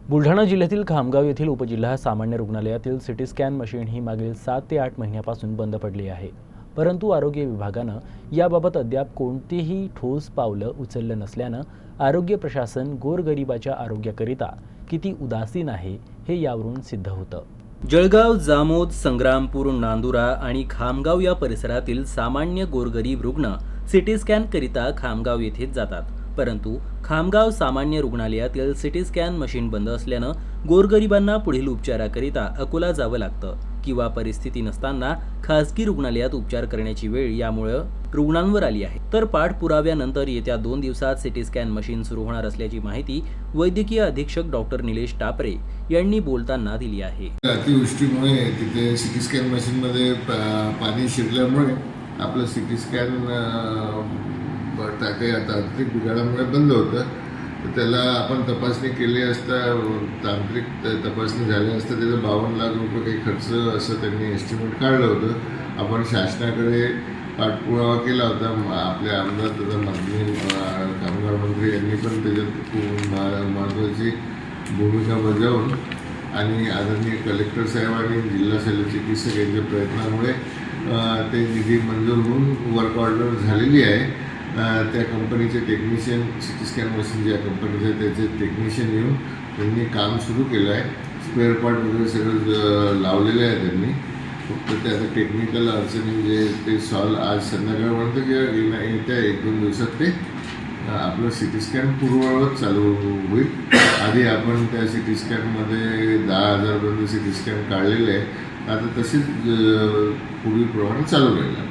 बुलढाणा जिल्ह्यातील खामगाव येथील उपजिल्हा सामान्य रुग्णालयातील सिटी स्कॅन मशीन ही मागील 7 ते 8 महिन्यापासून बंद पडली आहे। परंतु आरोग्य विभागानं याबाबत अद्याप कोणतेही ठोस पावलं उचललं नसल्यानं आरोग्य प्रशासन गोरगरिबाच्या आरोग्याकरिता किती उदासीन आहे हे यावरून सिद्ध होतं। जळगाव, जामोद, संग्रामपूर, नांदुरा आणि खामगाव या परिसरातील सामान्य गोरगरीब रुग्ण सिटी स्कॅन करिता खामगाव येथे जातात। परंतु खामगाव सामान्य रुग्णालयातील सिटी स्कॅन मशीन बंद असल्यानं गोरगरिबांना पुढील उपचाराकरिता अकोला जावं लागतं किंवा परिस्थिती नसताना खासगी रुग्णालयात उपचार करण्याची वेळ यामुळे रुग्णांवर आली आहे। तर पाठपुराव्यानंतर येत्या 2 दिवसात सिटी स्कॅन मशीन सुरू होणार असल्याची माहिती वैद्यकीय अधीक्षक डॉक्टर निलेश टापरे यांनी बोलताना दिली आहे। अतिवृष्टीमुळे तिथे सिटी स्कॅन मशीनमध्ये पाणी शिरल्यामुळे आपलं सिटी स्कॅन काही तांत्रिक बिघाडामुळे बंद होतं। तर त्याला आपण तपासणी केली असता, तांत्रिक तपासणी झाली असता त्याचं 52 लाख रुपये काही खर्च असं त्यांनी एस्टिमेट काढलं होतं। आपण शासनाकडे पाठपुरावा केला होता। आपले आमदार तथा मंत्री, कामगार मंत्री यांनी पण त्याच्यात महत्त्वाची भूमिका बजावून आणि आदरणीय कलेक्टर साहेब आणि जिल्हा शल्यचिकित्सक यांच्या प्रयत्नामुळे ते निधी मंजूर होऊन वर्क ऑर्डर झालेली आहे। त्या कंपनीचे टेक्निशियन, सिटी स्कॅन मशीन ज्या कंपनीचे त्याचे टेक्निशियन येऊन त्यांनी काम सुरू केलं आहे। स्पेअर पार्ट वगैरे सगळं लावलेलं आहे त्यांनी। फक्त त्याचं टेक्निकल अडचणी जे ते सॉल्व आज संध्याकाळपर्यंत किंवा येत्या 1-2 दिवसात ते आपलं सिटी स्कॅन पूर्ववत चालू होईल। आधी आपण त्या सिटी स्कॅनमध्ये 10,000पर्यंत सिटी स्कॅन काढलेले आहे। आता तसेच पुढील प्रमाणे चालू राहील।